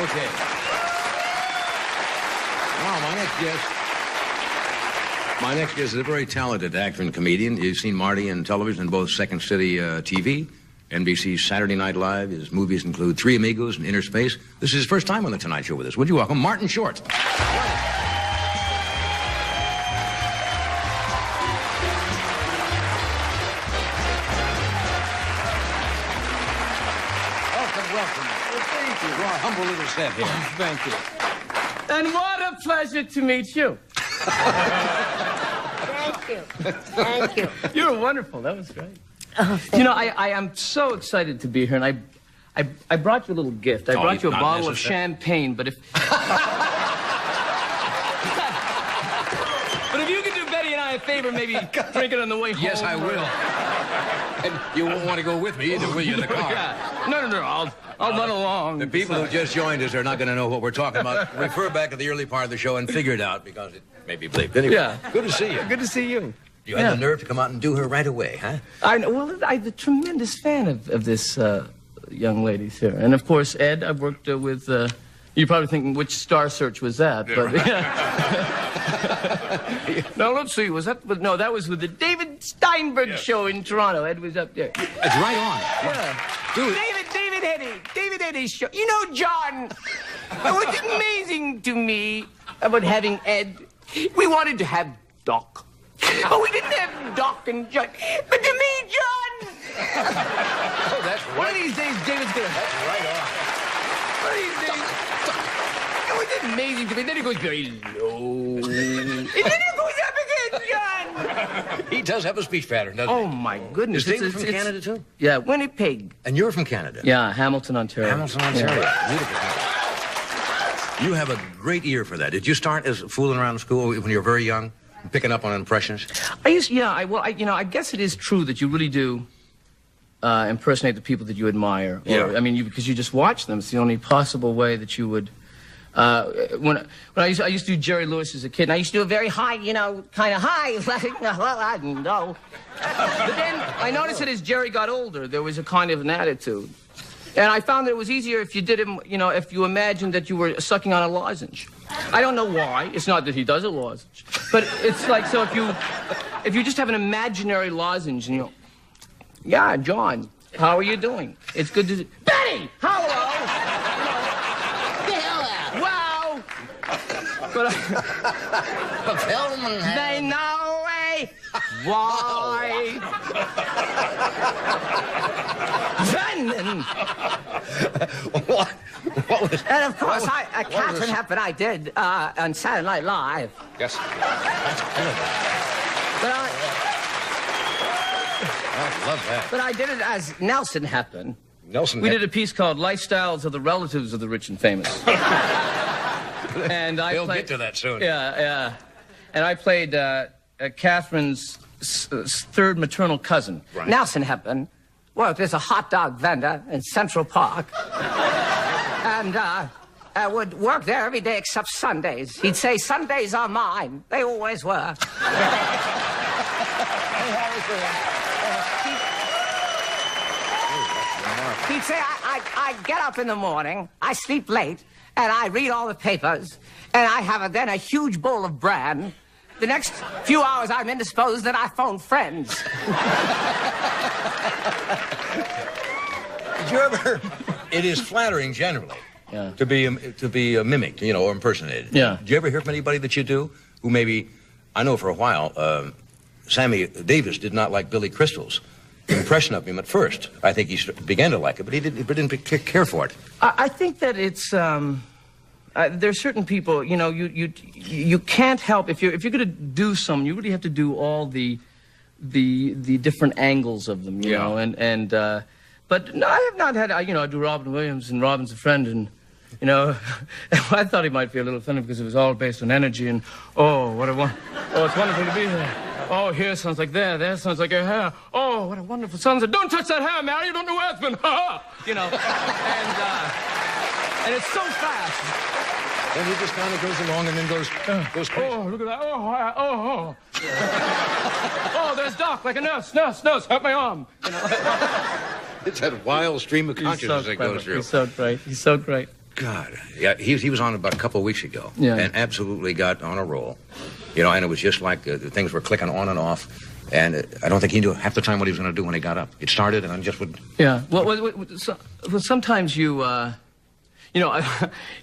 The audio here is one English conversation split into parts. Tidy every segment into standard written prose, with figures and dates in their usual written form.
Okay. Wow, my next guest is a very talented actor and comedian. You've seen Marty in television in both Second City TV, NBC's Saturday Night Live. His movies include Three Amigos and Inner Space. This is his first time on The Tonight Show with us. Would you welcome Martin Short? Welcome. Well, thank you. Well, humble little step here. Oh, thank you. And what a pleasure to meet you. Thank you. Thank you. You were wonderful. That was great. You know, I am so excited to be here, and I brought you a little gift. I brought you a bottle of champagne, but if... But if you could do Betty and I a favor, maybe drink it on the way home. Yes, I will. And you won't want to go with me either, will you, in the car? Yeah. No, I'll run along. The people who just joined us are not going to know what we're talking about. Refer back to the early part of the show and figure it out, because it may be bleeped. Anyway, yeah. Good to see you. Good to see you. You had the nerve to come out and do her right away, huh? Well, I'm a tremendous fan of this young lady's here. And, of course, Ed, I've worked with... You're probably thinking, which Star Search was that? Yeah, but right. No, let's see. Was that... No, that was with the David Steinberg show in Toronto. Ed was up there. It's right on. Yeah. Dude. David Eddy's show. You know, John, what's amazing to me about having Ed, we wanted to have Doc. But we didn't have Doc and John. But to me, John! Oh, that's right. One of these days, David's gonna... That's right on. One of these days... Oh, it's amazing to me. Then it goes very low. And then it goes up again, John! He does have a speech pattern, doesn't he? Oh, my goodness. Is David from Canada, too? Yeah, Winnipeg. And you're from Canada? Yeah, Hamilton, Ontario. Hamilton, Ontario. Yeah. Beautiful country. You have a great ear for that. Did you start as fooling around in school when you were very young, picking up on impressions? I guess it is true that you really do impersonate the people that you admire. Yeah. I mean, because you just watch them. It's the only possible way that you would... when I used to do Jerry Lewis as a kid, and I used to do a very high, kind of high. Well, I don't know. But then I noticed that as Jerry got older, there was a kind of an attitude. And I found that it was easier if you did him, if you imagined that you were sucking on a lozenge. I don't know why. It's not that he does a lozenge. But it's like, so if you just have an imaginary lozenge and yeah, John, how are you doing? It's good to... Betty! Hello! Wow! But they know why. What was... And of course, Carson happened I did on Saturday Night Live. Yes. That's good. I love that. But I did it as Nelson happened. Nelson. We did a piece called Lifestyles of the Relatives of the Rich and Famous. And They'll get to that soon. Yeah. And I played Catherine's third maternal cousin. Right. Nelson happened. Well, there's a hot dog vendor in Central Park. And I would work there every day except Sundays. He'd say, Sundays are mine. They always were. He'd say, I get up in the morning, I sleep late, and I read all the papers, and I have then a huge bowl of bran. The next few hours I'm indisposed, then I phone friends. Did you ever... It is flattering generally to be mimicked, or impersonated. Yeah. Did you ever hear from anybody that you do who maybe... I know for a while, Sammy Davis did not like Billy Crystal's impression of him at first. I think he began to like it, but he didn't care for it. I think that it's there's certain people, you can't help if you're going to do something, you really have to do all the different angles of them, you know, and but no, I have not had, I do Robin Williams and Robin's a friend, and I thought he might be a little funny because it was all based on energy and it's wonderful to be here. Oh, here sounds like there sounds like a hair. Oh, what a wonderful sunset. Don't touch that hair, Mary, you don't know where it's been. And it's so fast. And he just kind of goes along and then goes crazy. Oh, look at that. Oh, there's Doc, like a nurse, help my arm. It's that wild stream of consciousness that goes through. He's so great. God, yeah, he was on about a couple of weeks ago, Yeah. and absolutely got on a roll. You know, and it was just like the things were clicking on and off, and I don't think he knew half the time what he was going to do when he got up. It started, and then just would... Yeah. Well, sometimes you, you know,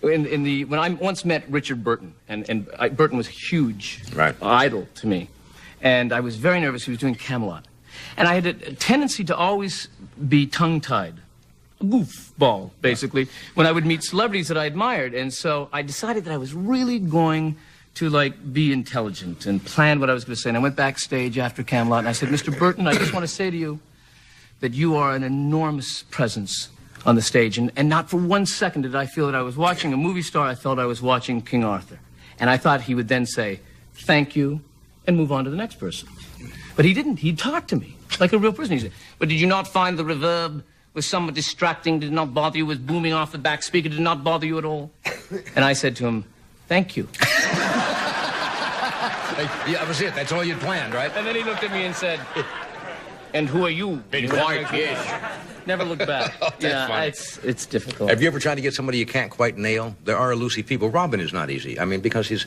when I once met Richard Burton, and Burton was a huge idol to me, and I was very nervous. He was doing Camelot, and I had a tendency to always be tongue-tied. A goofball, basically, when I would meet celebrities that I admired. And so I decided that I was really going to, like, be intelligent and plan what I was going to say. And I went backstage after Camelot, and I said, Mr. Burton, I just want to say to you that you are an enormous presence on the stage. And not for 1 second did I feel that I was watching a movie star. I felt I was watching King Arthur. And I thought he would then say, thank you, and move on to the next person. But he didn't. He talked to me like a real person. He said, but did you not find the reverb was somewhat distracting, did not bother you, was booming off the back speaker, did not bother you at all? And I said to him, thank you. Yeah, that was it. That's all you'd planned, right? And then he looked at me and said, and who are you? Big white kid. Never looked back. Oh, that's funny. It's difficult. Have you ever tried to get somebody you can't quite nail? There are elusive people. Robin is not easy. I mean, because his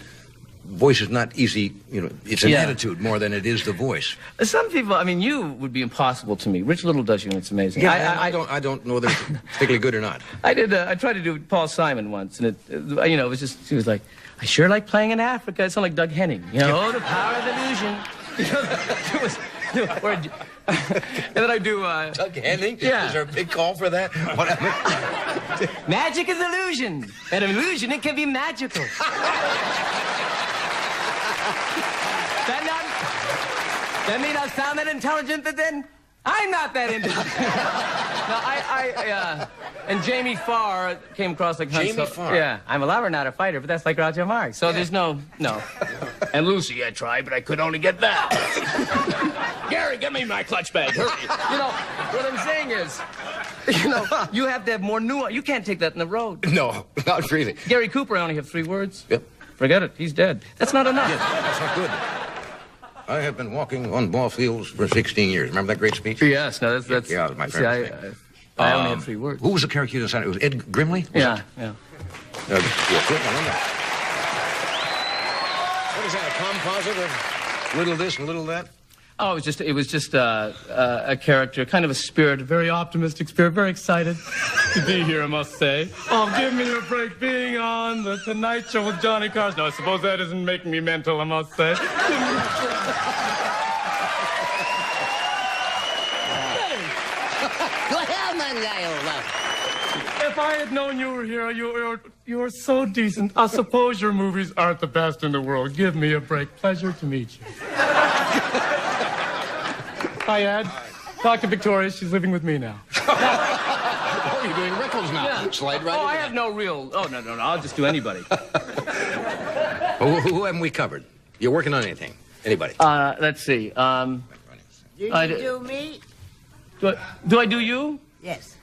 voice is not easy, you know, it's an attitude more than it is the voice. Some people, I mean, you would be impossible to me. Rich Little does you, and it's amazing. Yeah, I don't know whether it's particularly good or not. I tried to do Paul Simon once, and you know, it was just, she was like, I sure like playing in Africa. It sounded like Doug Henning. You know, oh, the power of illusion. You know, it was, and then I do, Doug Henning? Yeah. Is there a big call for that? Magic is illusion. And illusion, it can be magical. That may not sound that intelligent, but then I'm not that intelligent. No, and Jamie Farr came across like Jamie Farr? Yeah, I'm a lover, not a fighter, but that's like Roger Marx. So there's no. And Lucy, I tried, but I could only get that. Gary, get me my clutch bag, hurry. You know, what I'm saying is, you know, you have to have more nuance. You can't take that in the road. No, not really. Gary Cooper, I only have 3 words. Yep. Forget it, he's dead. That's not enough. Yes, that's not good. I have been walking on ball fields for 16 years. Remember that great speech? Yes, no, that's Yeah, my friend. See, I only had 3 words. Who was the character you decided? It was Ed Grimley? Yeah. What is that, a composite of little this and little that? Oh, it was just a character, kind of a spirit, a very optimistic spirit, very excited to be here, I must say. Oh, give me a break being on the Tonight Show with Johnny Carson. No, I suppose that isn't making me mental, I must say. If I had known you were here, you're so decent. I suppose your movies aren't the best in the world. Give me a break. Pleasure to meet you. Hi, Ed. Talk to Victoria. She's living with me now. Oh, you're doing Rickles now. Yeah. Slide right Oh, into I have no real... Oh, no. I'll just do anybody. Who haven't we covered? You're working on anything? Anybody? Let's see. Do you do me? Do I do you? Yes.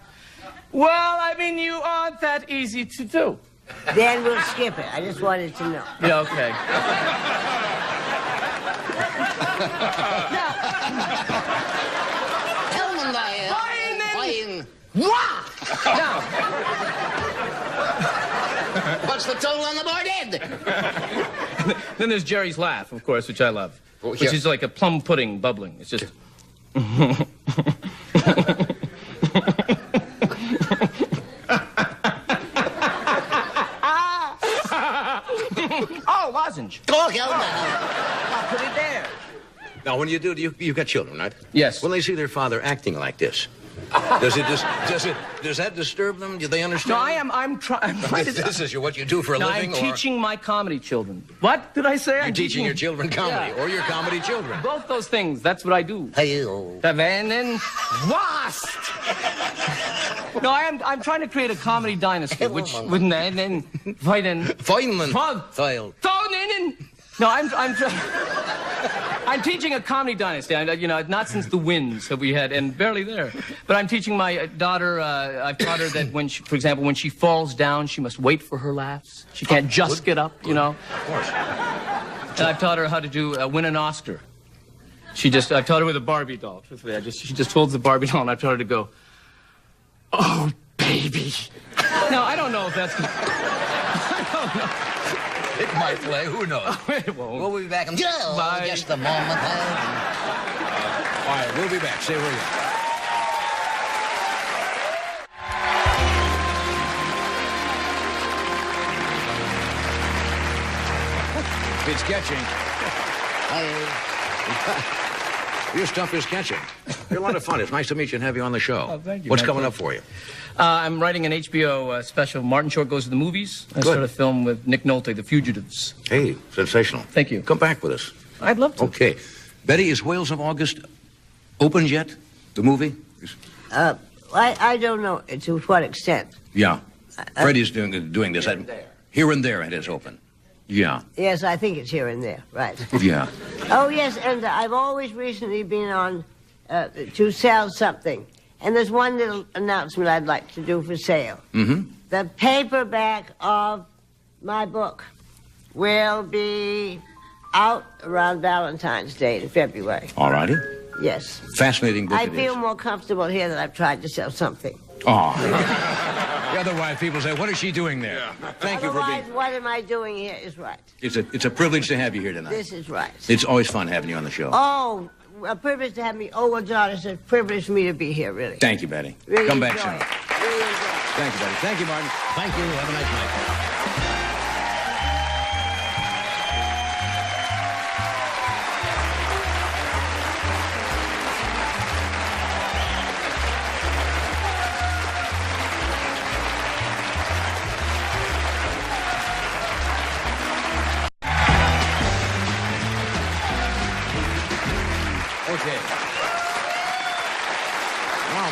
Well, I mean, you aren't that easy to do. Then we'll skip it. I just wanted to know. Yeah, okay. Tell them that. Fine. Now, What's the total on the board, Ed? then there's Jerry's laugh, of course, which I love. Well, Which yeah. is like a plum pudding bubbling. It's just... Oh, lozenge. Oh, hell no. I'll put it there. Now, when you do, you've got children, right? Yes. When they see their father acting like this, does that disturb them? Do they understand? No, I'm trying to... This is what you do for a No, living, I'm teaching my comedy children. What did I say? You're I'm teaching your children comedy, Yeah. or your comedy children. Both those things. That's what I do. Hey-o. And then... Wasp! No, I'm trying to create a comedy dynasty, which wouldn't... And then... Feynman. File. No, I'm teaching a comedy dynasty. You know, not since the Winds have we had, and barely there. But I'm teaching my daughter. I've taught her that when, for example, when she falls down, she must wait for her laughs. She can't just get up. You know. Of course. And I've taught her how to do win an Oscar. I've taught her with a Barbie doll. Truthfully, she just holds the Barbie doll, and I've taught her to go, "Oh, baby." No, I don't know if that's... I don't know. It might play. Who knows? It won't. We'll be back in Bye. just a moment. All right, we'll be back. Stay where you are. It's catching. Your stuff is catching. You're a lot of fun. It's nice to meet you and have you on the show. Oh, thank you. What's coming up for you? I'm writing an HBO special. Martin Short Goes to the Movies. I started a film with Nick Nolte, The Fugitives. Hey, sensational. Thank you. Come back with us. I'd love to. Okay. Betty, is Whales of August opened yet? The movie? I don't know to what extent. Yeah. Freddie's doing this. Here and there it is open. Yeah. Yes, I think it's here and there, right. Yeah. Oh, yes, and I've always recently been on to sell something. And there's one little announcement I'd like to do for sale. Mm-hmm. The paperback of my book will be out around Valentine's Day in February. All righty. Yes. Fascinating book I it feel is. more comfortable here that I've tried to sell something. Oh. Otherwise, people say, what is she doing there? Thank you for Otherwise, being... what am I doing here is right. It's a privilege to have you here tonight. This is right. It's always fun having you on the show. Oh, a privilege to have me. Oh, well, John, it's a privilege for me to be here, really. Thank you, Betty. Really Come back enjoy soon. it. Really enjoy it. Thank you, Betty. Thank you, Martin. Thank you. Have a nice night. Okay. Wow,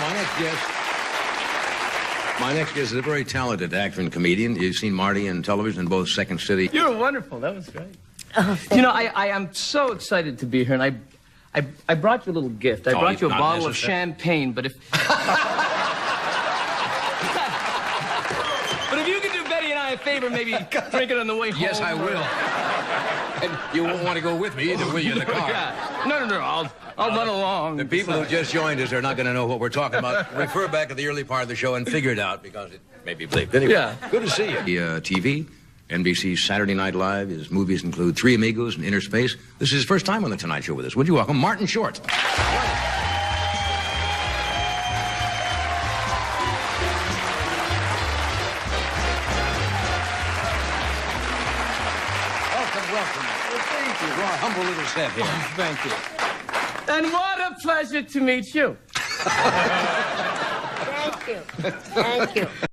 my next guest is a very talented actor and comedian. You've seen Marty in television in both Second City. You're wonderful. That was great. You know, I am so excited to be here, and I brought you a little gift. I brought you a not bottle of necessary. champagne, but if... But if you could do Betty and I a favor, maybe drink it on the way home. Yes, I will. And you won't want to go with me either, will you, in the car? Yeah. No, I'll run along. The people who just joined us are not going to know what we're talking about. Refer back to the early part of the show and figure it out because it may be bleeped. Anyway, Yeah. good to see you. The TV, NBC's Saturday Night Live. His movies include Three Amigos and Inner Space. This is his first time on The Tonight Show with us. Would you welcome Martin Short? Welcome. Thank you. Our humble little set here. Thank you. And what a pleasure to meet you. Thank you. Thank you.